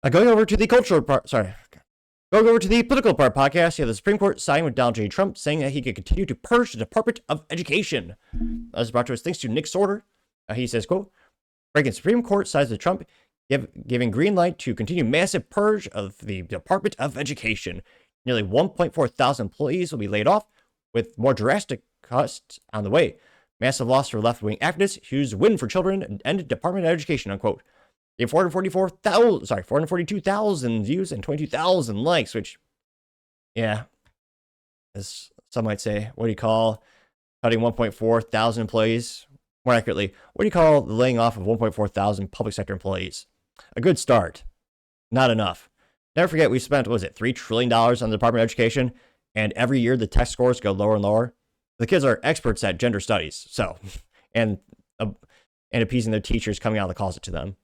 Going over to the cultural part, sorry. Going over to the political part podcast, you have the Supreme Court siding with Donald J. Trump, saying that he could continue to purge the Department of Education. This is brought to us thanks to Nick Sorter. He says, quote, Reagan Supreme Court sides with Trump, giving green light to continue massive purge of the Department of Education. Nearly 1.4 thousand employees will be laid off, with more drastic cuts on the way. Massive loss for left-wing activists, huge win for children, and ended Department of Education, unquote. 442,000 views and 22,000 likes, which, yeah, as some might say, what do you call cutting 1.4 thousand employees? More accurately, what do you call the laying off of 1.4 thousand public sector employees? A good start. Not enough. Never forget, we spent, what was it, $3 trillion on the Department of Education, and every year the test scores go lower and lower. The kids are experts at gender studies, so, and appeasing their teachers coming out of the closet to them.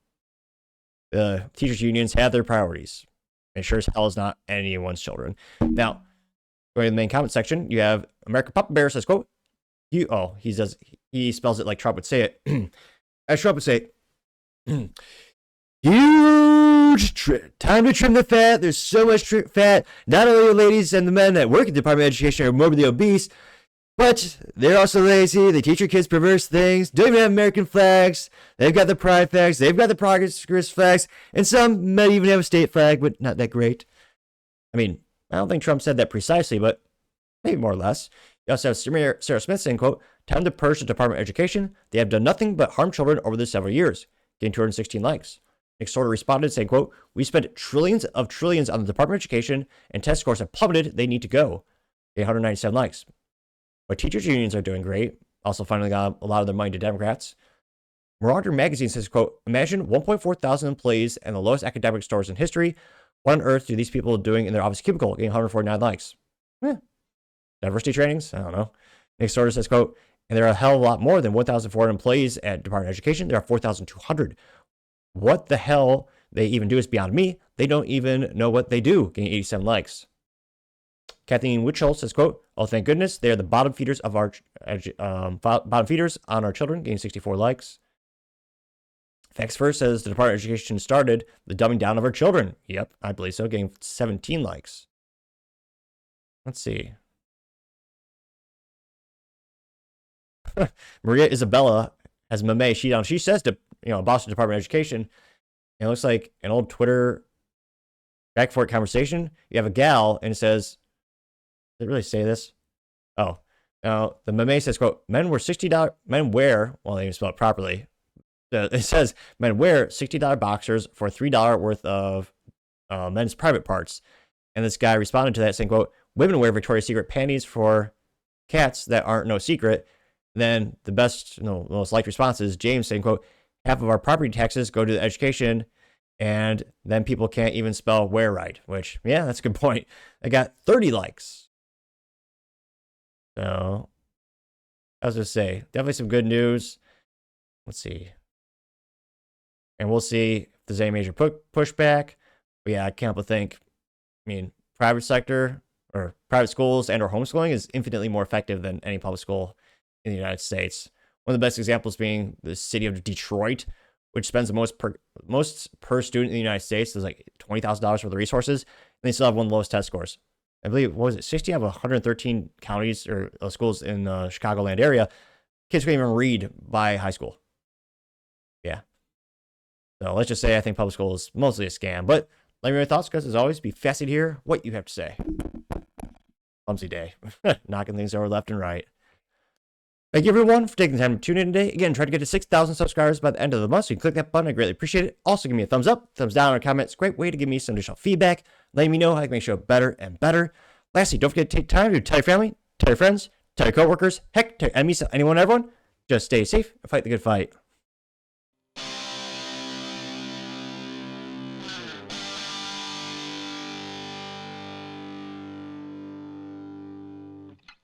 The teachers' unions have their priorities. It sure as hell is not anyone's children. Now, going to the main comment section, you have American Papa Bear says, quote, he spells it like Trump would say it. As Trump would say, huge time to trim the fat. There's so much fat. Not only the ladies and the men that work at the Department of Education are morbidly obese, but they're also lazy. They teach your kids perverse things. Don't even have American flags. They've got the pride flags. They've got the progress flags. And some might even have a state flag, but not that great. I mean, I don't think Trump said that precisely, but maybe more or less. You also have Sarah Smith saying, quote, time to purge the Department of Education. They have done nothing but harm children over the several years. Getting 216 likes. Nick Sorter responded saying, quote, we spent trillions on the Department of Education and test scores have plummeted. They need to go. 197 likes. But teachers' unions are doing great. Also finally got a lot of their money to Democrats. Marauder Magazine says, quote, imagine 1.4 thousand employees and the lowest academic scores in history. What on earth do these people doing in their office cubicle? Getting 149 likes. Diversity trainings? I don't know. Nick Sorter says, quote, and there are a hell of a lot more than 1,400 employees at Department of Education. There are 4,200. What the hell they even do is beyond me. They don't even know what they do. Getting 87 likes. Kathleen Witchell says, quote, oh, thank goodness. They are the bottom feeders of our bottom feeders on our children, getting 64 likes. Facts First says the Department of Education started the dumbing down of our children. Yep, I believe so, getting 17 likes. Let's see. Maria Isabella has Mame sheet on. She says to, Boston Department of Education, it looks like an old Twitter back for it conversation. You have a gal and it says, did it really say this? Oh, now the Mame says, quote, men wear, well, they didn't spell it properly. It says, men wear $60 boxers for $3 worth of men's private parts. And this guy responded to that saying, quote, women wear Victoria's Secret panties for cats that aren't no secret. Then the best, most liked response is James saying, quote, half of our property taxes go to the education, and then people can't even spell wear right, which, yeah, that's a good point. I got 30 likes. So, I was going to say, definitely some good news. Let's see. And we'll see if there's any major pushback. But yeah, I can't but think, private sector or private schools and or homeschooling is infinitely more effective than any public school in the United States. One of the best examples being the city of Detroit, which spends the most per student in the United States. There's like $20,000 for the resources, and they still have one of the lowest test scores. I believe, what was it, 60 out of 113 counties or schools in the Chicagoland area, kids can't even read by high school. Yeah. So let's just say I think public school is mostly a scam. But let me know your thoughts, because as always, be fascinated to hear what you have to say. Clumsy day. Knocking things over left and right. Thank you, everyone, for taking the time to tune in today. Again, try to get to 6,000 subscribers by the end of the month, so you can click that button. I greatly appreciate it. Also, give me a thumbs up, thumbs down, or comment. It's a great way to give me some additional feedback, letting me know how I can make the show better and better. Lastly, don't forget to take time to tell your family, tell your friends, tell your coworkers, heck, tell your enemies, anyone, everyone. Just stay safe and fight the good fight.